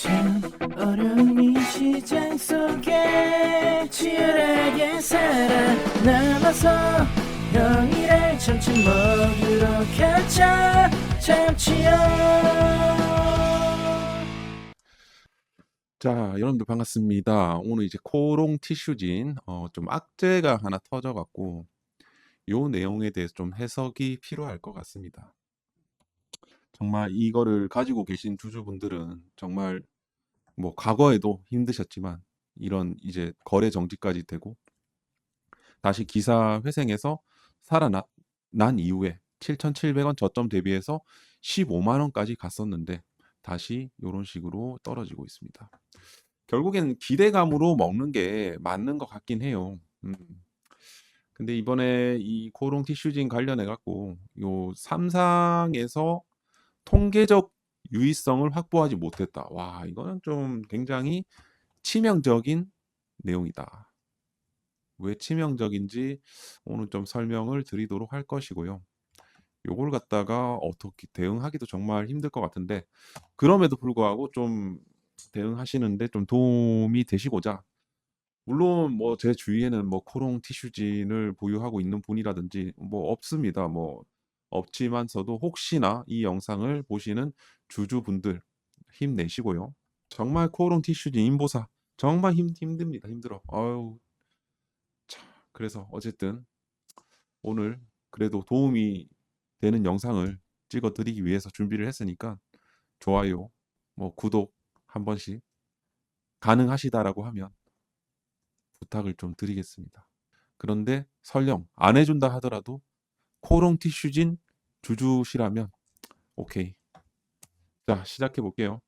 참 어려운 이 시장 속에 치열하게 살아남아서 형이랑 점심 먹으러 가자. 참치요. 자, 여러분들 반갑습니다. 오늘 이제 코롱 티슈진 좀 악재가 하나 터져갖고 요 내용에 대해서 좀 해석이 필요할 것 같습니다. 정말 이거를 가지고 계신 주주분들은 정말 뭐 과거에도 힘드셨지만 이런 이제 거래 정지까지 되고 다시 기사 회생해서 살아난 이후에 7,700원 저점 대비해서 15만 원까지 갔었는데 다시 이런 식으로 떨어지고 있습니다. 결국엔 기대감으로 먹는 게 맞는 것 같긴 해요. 근데 이번에 이 코롱 티슈진 관련해 갖고 요 삼상에서 통계적 유의성을 확보하지 못했다. 와, 이거는 좀 굉장히 치명적인 내용이다. 왜 치명적인지 오늘 좀 설명을 드리도록 할 것이고요. 요걸 갖다가 어떻게 대응하기도 정말 힘들 것 같은데 그럼에도 불구하고 좀 대응하시는데 좀 도움이 되시고자 물론 뭐 제 주위에는 뭐 코롱 티슈진을 보유하고 있는 분이라든지 뭐 없습니다. 뭐 없지만서도 혹시나 이 영상을 보시는 주주분들 힘내시고요. 정말 코롱 티슈진 인보사 정말 힘듭니다. 힘들어. 아유. 참. 그래서 어쨌든 오늘 그래도 도움이 되는 영상을 찍어 드리기 위해서 준비를 했으니까 좋아요, 뭐 구독 한 번씩 가능하시다라고 하면 부탁을 좀 드리겠습니다. 그런데 설령 안 해준다 하더라도 코롱 티슈진 주주시라면 오케이. 자, 시작해 볼게요.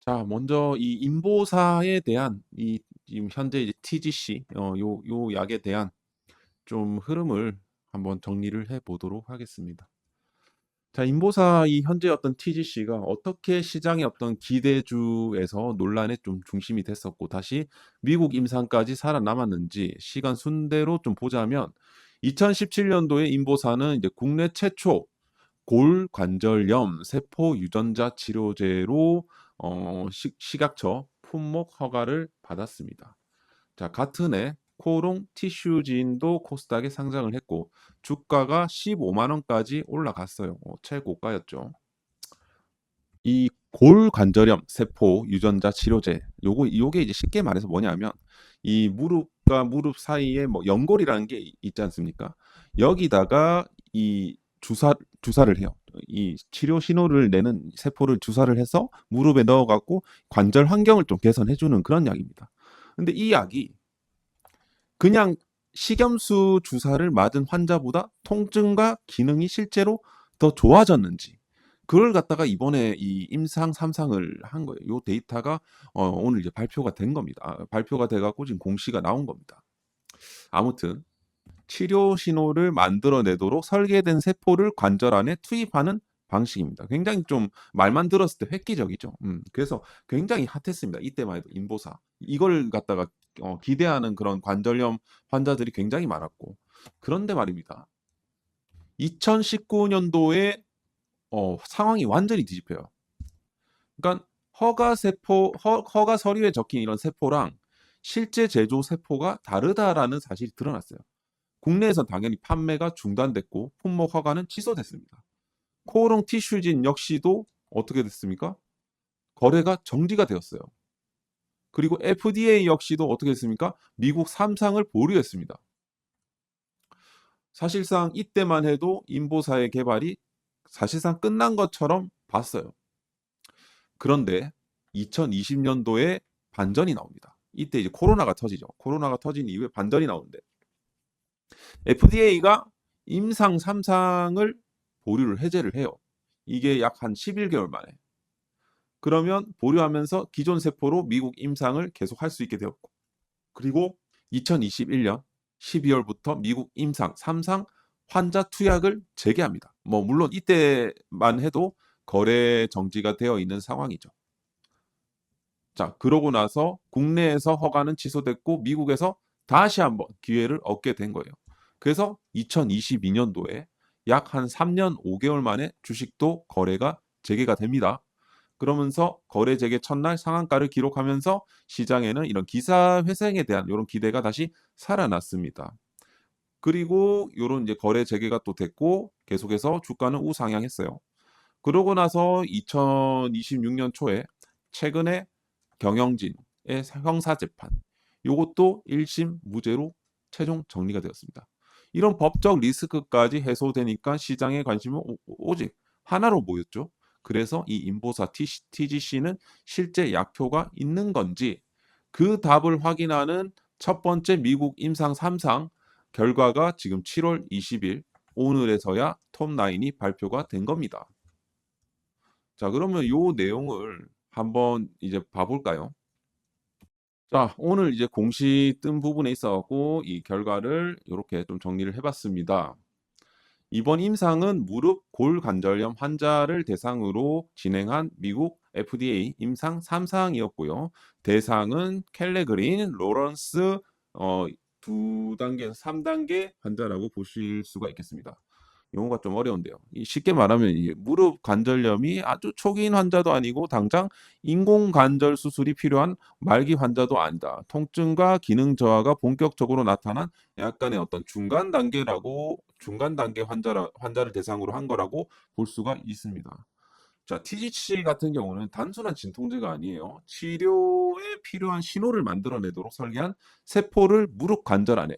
자, 먼저 이 인보사에 대한 이 지금 현재 이제 TGC 요 약에 대한 좀 흐름을 한번 정리를 해 보도록 하겠습니다. 자, 인보사 이 현재 어떤 TGC가 어떻게 시장의 어떤 기대주에서 논란의 좀 중심이 됐었고 다시 미국 임상까지 살아남았는지 시간 순대로 좀 보자면 2017년도에 인보사는 이제 국내 최초 골관절염 세포 유전자 치료제로 식약처 품목 허가를 받았습니다. 자, 같은 해 코롱 티슈진도 코스닥에 상장을 했고 주가가 15만 원까지 올라갔어요. 최고가였죠. 이 골관절염 세포 유전자 치료제 요게 이제 쉽게 말해서 뭐냐면 이 무릎과 무릎 사이에 뭐 연골이라는 게 있지 않습니까? 여기다가 이 주사를 해요. 이 치료 신호를 내는 세포를 주사를 해서 무릎에 넣어 갖고 관절 환경을 좀 개선해 주는 그런 약입니다. 근데 이 약이 그냥 식염수 주사를 맞은 환자보다 통증과 기능이 실제로 더 좋아졌는지 그걸 갖다가 이번에 이 임상 3상을 한 거예요. 요 데이터가 오늘 이제 발표가 된 겁니다. 발표가 돼 갖고 지금 공시가 나온 겁니다. 아무튼 치료 신호를 만들어내도록 설계된 세포를 관절 안에 투입하는 방식입니다. 굉장히 좀 말만 들었을 때 획기적이죠. 그래서 굉장히 핫했습니다. 이때만 해도 인보사. 이걸 갖다가 기대하는 그런 관절염 환자들이 굉장히 많았고. 그런데 말입니다. 2019년도에 상황이 완전히 뒤집혀요. 그러니까 허가 서류에 적힌 이런 세포랑 실제 제조 세포가 다르다라는 사실이 드러났어요. 국내에선 당연히 판매가 중단됐고 품목 허가는 취소됐습니다. 코오롱 티슈진 역시도 어떻게 됐습니까? 거래가 정지가 되었어요. 그리고 FDA 역시도 어떻게 됐습니까? 미국 3상을 보류했습니다. 사실상 이때만 해도 인보사의 개발이 사실상 끝난 것처럼 봤어요. 그런데 2020년도에 반전이 나옵니다. 이때 이제 코로나가 터지죠. 코로나가 터진 이후에 반전이 나오는데 FDA가 임상 3상을 보류를 해제를 해요. 이게 약 한 11개월 만에. 그러면 보류하면서 기존 세포로 미국 임상을 계속할 수 있게 되었고 그리고 2021년 12월부터 미국 임상 3상 환자 투약을 재개합니다. 뭐 물론 이때만 해도 거래 정지가 되어 있는 상황이죠. 자, 그러고 나서 국내에서 허가는 취소됐고 미국에서 다시 한번 기회를 얻게 된 거예요. 그래서 2022년도에 약 한 3년 5개월 만에 주식도 거래가 재개가 됩니다. 그러면서 거래 재개 첫날 상한가를 기록하면서 시장에는 이런 기사 회생에 대한 이런 기대가 다시 살아났습니다. 그리고 요런 이제 거래 재개가 또 됐고 계속해서 주가는 우상향했어요. 그러고 나서 2026년 초에 최근에 경영진의 형사 재판 요것도 1심 무죄로 최종 정리가 되었습니다. 이런 법적 리스크까지 해소되니까 시장의 관심은 오직 하나로 모였죠. 그래서 이 인보사 TGC는 실제 약효가 있는 건지 그 답을 확인하는 첫 번째 미국 임상 3상 결과가 지금 7월 20일 오늘에서야 톱9이 발표가 된 겁니다. 자, 그러면 요 내용을 한번 이제 봐볼까요? 자, 오늘 이제 공시 뜬 부분에 있어갖고 이 결과를 이렇게 좀 정리를 해봤습니다. 이번 임상은 무릎 골관절염 환자를 대상으로 진행한 미국 FDA 임상 3상이었고요. 대상은 켈레그린, 로런스 2단계에서 3단계 환자라고 보실 수가 있겠습니다. 용어가 좀 어려운데요. 쉽게 말하면 이 무릎 관절염이 아주 초기인 환자도 아니고 당장 인공관절 수술이 필요한 말기 환자도 아니다. 통증과 기능 저하가 본격적으로 나타난 약간의 어떤 중간 단계 환자를 대상으로 한 거라고 볼 수가 있습니다. 자, TGC 같은 경우는 단순한 진통제가 아니에요. 치료에 필요한 신호를 만들어내도록 설계한 세포를 무릎 관절 안에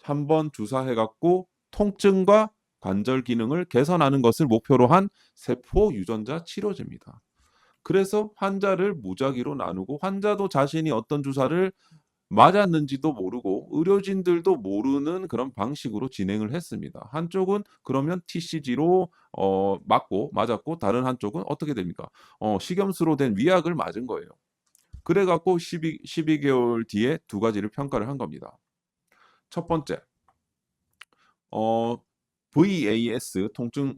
한번 주사해갖고 통증과 관절 기능을 개선하는 것을 목표로 한 세포 유전자 치료제입니다. 그래서 환자를 무작위로 나누고 환자도 자신이 어떤 주사를 맞았는지도 모르고 의료진들도 모르는 그런 방식으로 진행을 했습니다. 한쪽은 그러면 TCG로 맞았고 다른 한쪽은 어떻게 됩니까? 식염수로 된 위약을 맞은 거예요. 그래갖고 12개월 뒤에 두 가지를 평가를 한 겁니다. 첫 번째, VAS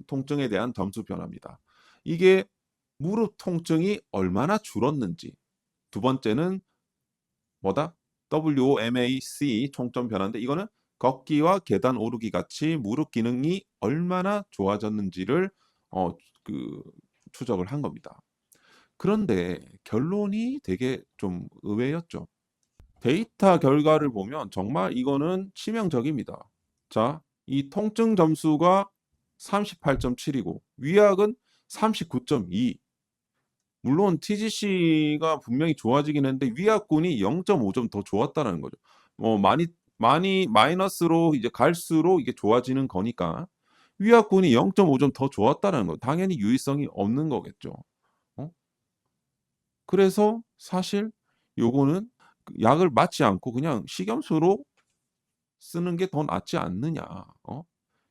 통증에 대한 점수 변화입니다. 이게 무릎 통증이 얼마나 줄었는지. 두 번째는 뭐다? WOMAC 총점 변화인데 이거는 걷기와 계단 오르기 같이 무릎 기능이 얼마나 좋아졌는지를 추적을 한 겁니다. 그런데 결론이 되게 좀 의외였죠. 데이터 결과를 보면 정말 이거는 치명적입니다. 자, 이 통증 점수가 38.7이고 위약은 39.2. 물론 TGC가 분명히 좋아지긴 했는데 위약군이 0.5점 더 좋았다는 거죠. 많이 마이너스로 이제 갈수록 이게 좋아지는 거니까 위약군이 0.5점 더 좋았다는 거. 당연히 유의성이 없는 거겠죠. 그래서 사실 요거는 약을 맞지 않고 그냥 식염수로 쓰는 게 더 낫지 않느냐.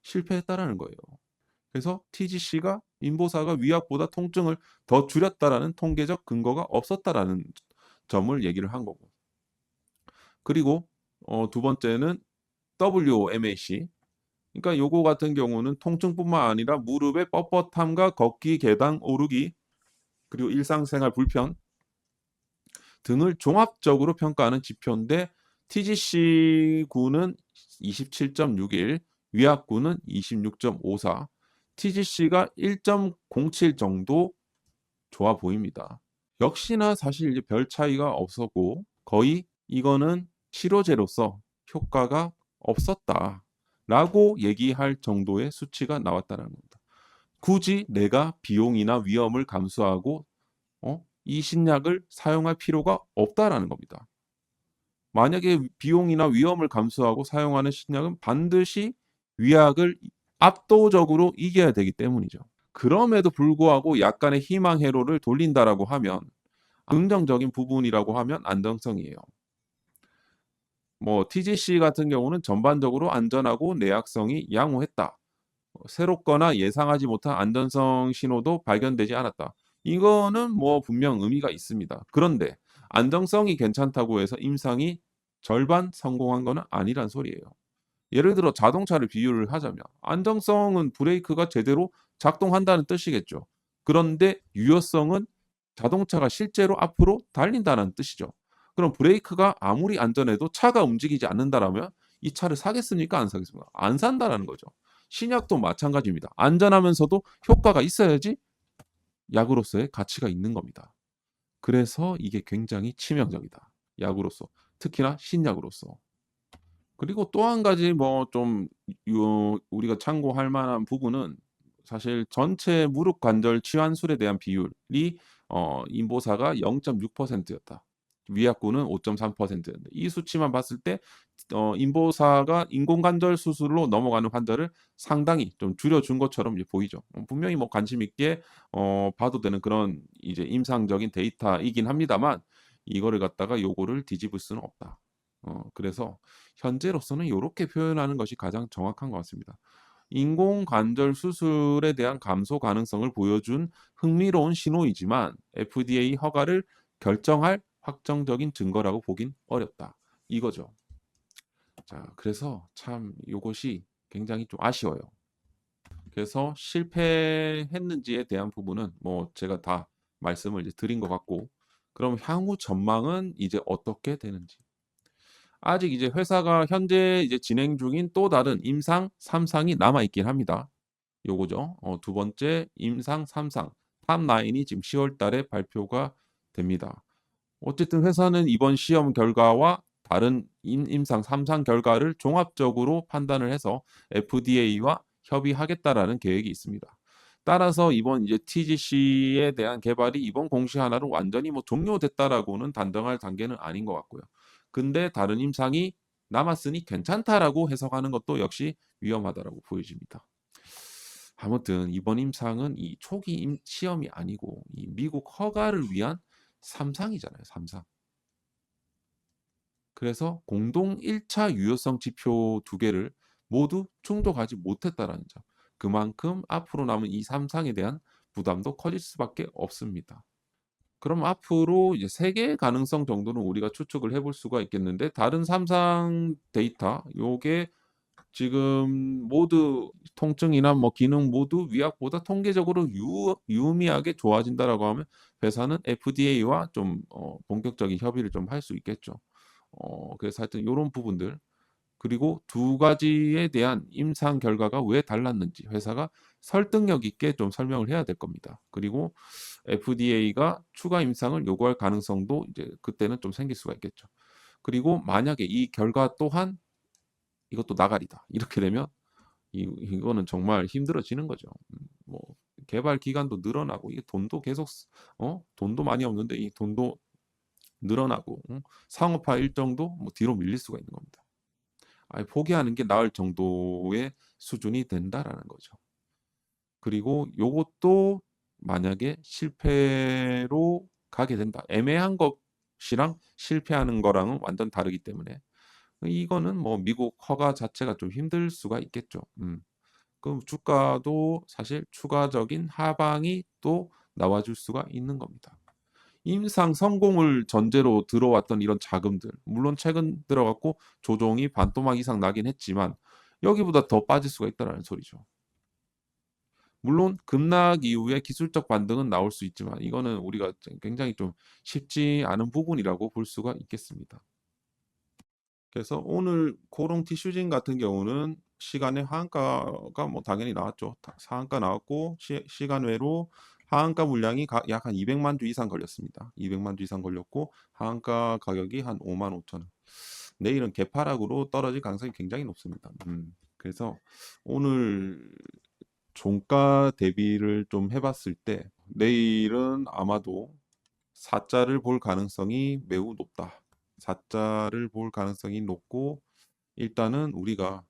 실패했다라는 거예요. 그래서 TGC가 인보사가 위약보다 통증을 더 줄였다라는 통계적 근거가 없었다라는 점을 얘기를 한 거고. 그리고 두 번째는 WMAC. 그러니까 요거 같은 경우는 통증뿐만 아니라 무릎의 뻣뻣함과 걷기, 계단 오르기, 그리고 일상생활 불편 등을 종합적으로 평가하는 지표인데 TGC군은 27.61, 위약군은 26.54, TGC가 1.07 정도 좋아 보입니다. 역시나 사실 이제 별 차이가 없었고 거의 이거는 치료제로서 효과가 없었다라고 얘기할 정도의 수치가 나왔다는 겁니다. 굳이 내가 비용이나 위험을 감수하고 이 신약을 사용할 필요가 없다라는 겁니다. 만약에 비용이나 위험을 감수하고 사용하는 신약은 반드시 위약을 압도적으로 이겨야 되기 때문이죠. 그럼에도 불구하고 약간의 희망 회로를 돌린다라고 하면 긍정적인 부분이라고 하면 안정성이에요. TGC 같은 경우는 전반적으로 안전하고 내약성이 양호했다. 새롭거나 예상하지 못한 안전성 신호도 발견되지 않았다. 이거는 분명 의미가 있습니다. 그런데 안정성이 괜찮다고 해서 임상이 절반 성공한 거는 아니란 소리예요. 예를 들어 자동차를 비유를 하자면 안정성은 브레이크가 제대로 작동한다는 뜻이겠죠. 그런데 유효성은 자동차가 실제로 앞으로 달린다는 뜻이죠. 그럼 브레이크가 아무리 안전해도 차가 움직이지 않는다라면 이 차를 사겠습니까? 안 사겠습니까? 안 산다라는 거죠. 신약도 마찬가지입니다. 안전하면서도 효과가 있어야지 약으로서의 가치가 있는 겁니다. 그래서 이게 굉장히 치명적이다. 약으로서. 특히나 신약으로서. 그리고 또 한 가지 뭐 좀 우리가 참고할 만한 부분은 사실 전체 무릎 관절 치환술에 대한 비율이 인보사가 0.6%였다. 위약구는 5.3%였는데 이 수치만 봤을 때 인보사가 인공관절 수술로 넘어가는 환자를 상당히 좀 줄여준 것처럼 이제 보이죠. 분명히 뭐 관심 있게 봐도 되는 그런 이제 임상적인 데이터이긴 합니다만 이거를 갖다가 요거를 뒤집을 수는 없다. 그래서 현재로서는 요렇게 표현하는 것이 가장 정확한 것 같습니다. 인공관절 수술에 대한 감소 가능성을 보여준 흥미로운 신호이지만 FDA 허가를 결정할 확정적인 증거라고 보긴 어렵다. 이거죠. 자, 그래서 참 요것이 굉장히 좀 아쉬워요. 그래서 실패했는지에 대한 부분은 뭐 제가 다 말씀을 이제 드린 것 같고, 그럼 향후 전망은 이제 어떻게 되는지. 아직 이제 회사가 현재 이제 진행 중인 또 다른 임상 3상이 남아 있긴 합니다. 요거죠. 두 번째 임상 3상 탑9이 지금 10월 달에 발표가 됩니다. 어쨌든 회사는 이번 시험 결과와 다른 임상 3상 결과를 종합적으로 판단을 해서 FDA와 협의하겠다라는 계획이 있습니다. 따라서 이번 이제 TGC에 대한 개발이 이번 공시 하나로 완전히 뭐 종료됐다라고는 단정할 단계는 아닌 것 같고요. 근데 다른 임상이 남았으니 괜찮다라고 해석하는 것도 역시 위험하다라고 보여집니다. 아무튼 이번 임상은 이 초기 시험이 아니고 이 미국 허가를 위한 3상이잖아요. 3상. 그래서 공동 1차 유효성 지표 두 개를 모두 충족하지 못했다라는 점. 그만큼 앞으로 남은 이 3상에 대한 부담도 커질 수밖에 없습니다. 그럼 앞으로 이제 3개의 가능성 정도는 우리가 추측을 해볼 수가 있겠는데 다른 3상 데이터 요게 지금 모두 통증이나 뭐 기능 모두 위약보다 통계적으로 유의미하게 좋아진다라고 하면 회사는 FDA와 좀 본격적인 협의를 좀 할 수 있겠죠. 그래서 하여튼 요런 부분들 그리고 두 가지에 대한 임상 결과가 왜 달랐는지 회사가 설득력 있게 좀 설명을 해야 될 겁니다. 그리고 FDA가 추가 임상을 요구할 가능성도 이제 그때는 좀 생길 수가 있겠죠. 그리고 만약에 이 결과 또한 이것도 나가리다. 이렇게 되면 이거는 정말 힘들어지는 거죠. 뭐 개발 기간도 늘어나고 이게 돈도 계속 돈도 많이 없는데 이 돈도 늘어나고 상업화 일정도 뭐 뒤로 밀릴 수가 있는 겁니다. 아예 포기하는 게 나을 정도의 수준이 된다라는 거죠. 그리고 요것도 만약에 실패로 가게 된다. 애매한 것이랑 실패하는 거랑은 완전 다르기 때문에 이거는 뭐 미국 허가 자체가 좀 힘들 수가 있겠죠. 그럼 주가도 사실 추가적인 하방이 또 나와줄 수가 있는 겁니다. 임상 성공을 전제로 들어왔던 이런 자금들, 물론 최근 들어갔고 조정이 반토막 이상 나긴 했지만 여기보다 더 빠질 수가 있다라는 소리죠. 물론 급락 이후에 기술적 반등은 나올 수 있지만 이거는 우리가 굉장히 좀 쉽지 않은 부분이라고 볼 수가 있겠습니다. 그래서 오늘 코롱 티슈진 같은 경우는 시간에 하한가가 뭐 당연히 나왔죠. 상한가 나왔고 시간 외로 하한가 물량이 약 한 200만 주 이상 걸렸습니다. 200만 주 이상 걸렸고 하한가 가격이 한 5만 5천 원. 내일은 개파락으로 떨어질 가능성이 굉장히 높습니다. 그래서 오늘 종가 대비를 좀 해봤을 때 내일은 아마도 4자를 볼 가능성이 매우 높다. 4자를 볼 가능성이 높고 일단은 우리가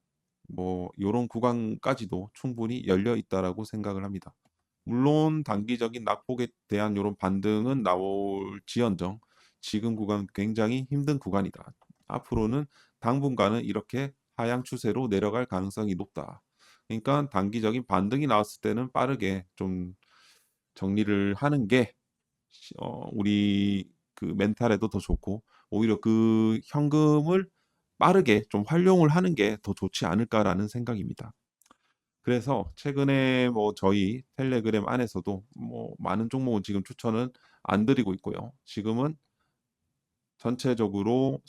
뭐 요런 구간까지도 충분히 열려 있다라고 생각을 합니다. 물론 단기적인 낙폭에 대한 요런 반등은 나올지언정 지금 구간 굉장히 힘든 구간이다. 앞으로는 당분간은 이렇게 하향 추세로 내려갈 가능성이 높다. 그러니까 단기적인 반등이 나왔을 때는 빠르게 좀 정리를 하는 게 우리 그 멘탈에도 더 좋고 오히려 그 현금을 빠르게 좀 활용을 하는 게 더 좋지 않을까라는 생각입니다. 그래서 최근에 뭐 저희 텔레그램 안에서도 뭐 많은 종목은 지금 추천은 안 드리고 있고요. 지금은 전체적으로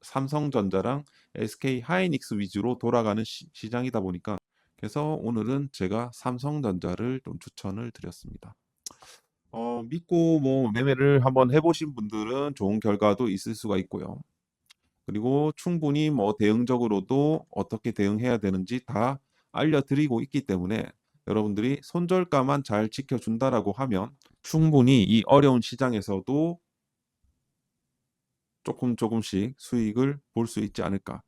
삼성전자랑 SK 하이닉스 위주로 돌아가는 시장이다 보니까 그래서 오늘은 제가 삼성전자를 좀 추천을 드렸습니다. 믿고 뭐 매매를 한번 해보신 분들은 좋은 결과도 있을 수가 있고요. 그리고 충분히 뭐 대응적으로도 어떻게 대응해야 되는지 다 알려드리고 있기 때문에 여러분들이 손절가만 잘 지켜준다라고 하면 충분히 이 어려운 시장에서도 조금씩 수익을 볼 수 있지 않을까.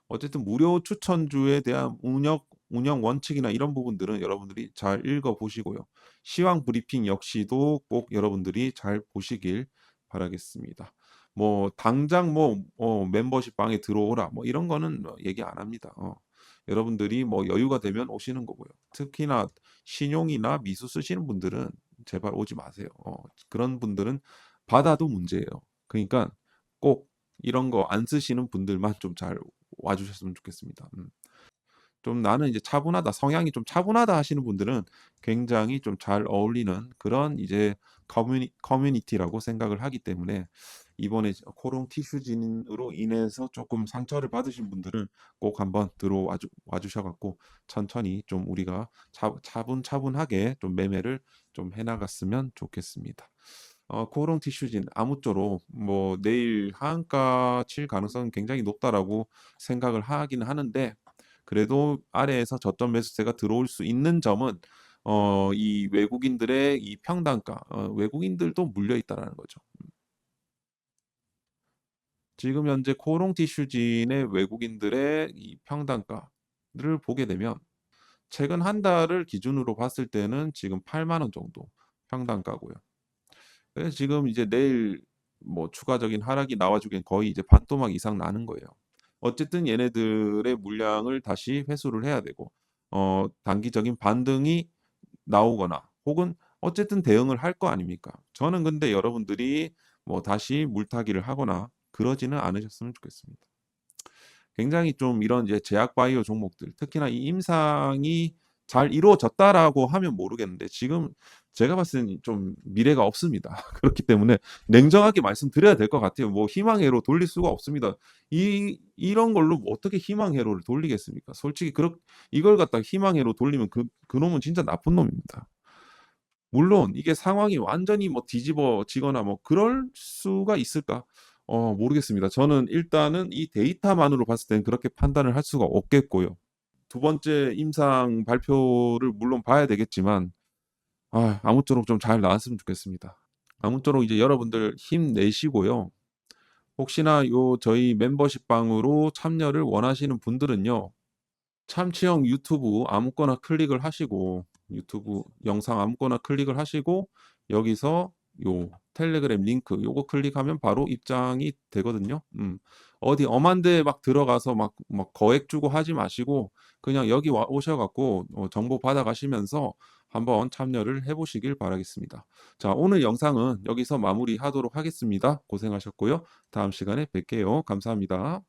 어쨌든 무료 추천주에 대한 운영 원칙이나 이런 부분들은 여러분들이 잘 읽어보시고요. 시황 브리핑 역시도 꼭 여러분들이 잘 보시길 바라겠습니다. 뭐 당장 뭐 멤버십 방에 들어오라 뭐 이런 거는 얘기 안 합니다. 여러분들이 뭐 여유가 되면 오시는 거고요. 특히나 신용이나 미수 쓰시는 분들은 제발 오지 마세요. 그런 분들은 받아도 문제예요. 그러니까 꼭 이런 거 안 쓰시는 분들만 좀 잘 와주셨으면 좋겠습니다. 좀 나는 이제 차분하다, 성향이 좀 차분하다 하시는 분들은 굉장히 좀 잘 어울리는 그런 이제 커뮤니티라고 생각을 하기 때문에 이번에 코롱 티슈진으로 인해서 조금 상처를 받으신 분들은 꼭 한번 와주셔갖고 천천히 좀 우리가 차분차분하게 좀 매매를 좀 해나갔으면 좋겠습니다. 코오롱 티슈진 아무쪼록 뭐 내일 하한가 칠 가능성은 굉장히 높다라고 생각을 하긴 하는데 그래도 아래에서 저점 매수세가 들어올 수 있는 점은 이 외국인들의 이 평단가, 외국인들도 물려 있다라는 거죠. 지금 현재 코오롱 티슈진의 외국인들의 이 평단가를 보게 되면 최근 한 달을 기준으로 봤을 때는 지금 8만 원 정도 평단가고요. 그래서 지금 이제 내일 뭐 추가적인 하락이 나와주긴 거의 이제 반토막 이상 나는 거예요. 어쨌든 얘네들의 물량을 다시 회수를 해야 되고, 단기적인 반등이 나오거나 혹은 어쨌든 대응을 할 거 아닙니까? 저는 근데 여러분들이 뭐 다시 물타기를 하거나 그러지는 않으셨으면 좋겠습니다. 굉장히 좀 이런 이제 제약 바이오 종목들, 특히나 이 임상이 잘 이루어졌다라고 하면 모르겠는데 지금 제가 봤을 때는 좀 미래가 없습니다. 그렇기 때문에 냉정하게 말씀드려야 될 것 같아요. 뭐 희망회로 돌릴 수가 없습니다. 이런 걸로 뭐 어떻게 희망회로를 돌리겠습니까? 솔직히 이걸 갖다가 희망회로 돌리면 그놈은 진짜 나쁜 놈입니다. 물론 이게 상황이 완전히 뭐 뒤집어지거나 뭐 그럴 수가 있을까? 모르겠습니다. 저는 일단은 이 데이터만으로 봤을 때는 그렇게 판단을 할 수가 없겠고요. 두 번째 임상 발표를 물론 봐야 되겠지만 아무쪼록 좀 잘 나왔으면 좋겠습니다. 아무쪼록 이제 여러분들 힘내시고요. 혹시나 저희 멤버십 방으로 참여를 원하시는 분들은요. 참치형 유튜브 아무거나 클릭을 하시고 유튜브 영상 아무거나 클릭을 하시고 여기서 요 텔레그램 링크 요거 클릭하면 바로 입장이 되거든요. 어디 엄한 데 막 들어가서 막 거액 주고 하지 마시고 그냥 여기 오셔갖고 정보 받아가시면서 한번 참여를 해보시길 바라겠습니다. 자, 오늘 영상은 여기서 마무리하도록 하겠습니다. 고생하셨고요. 다음 시간에 뵐게요. 감사합니다.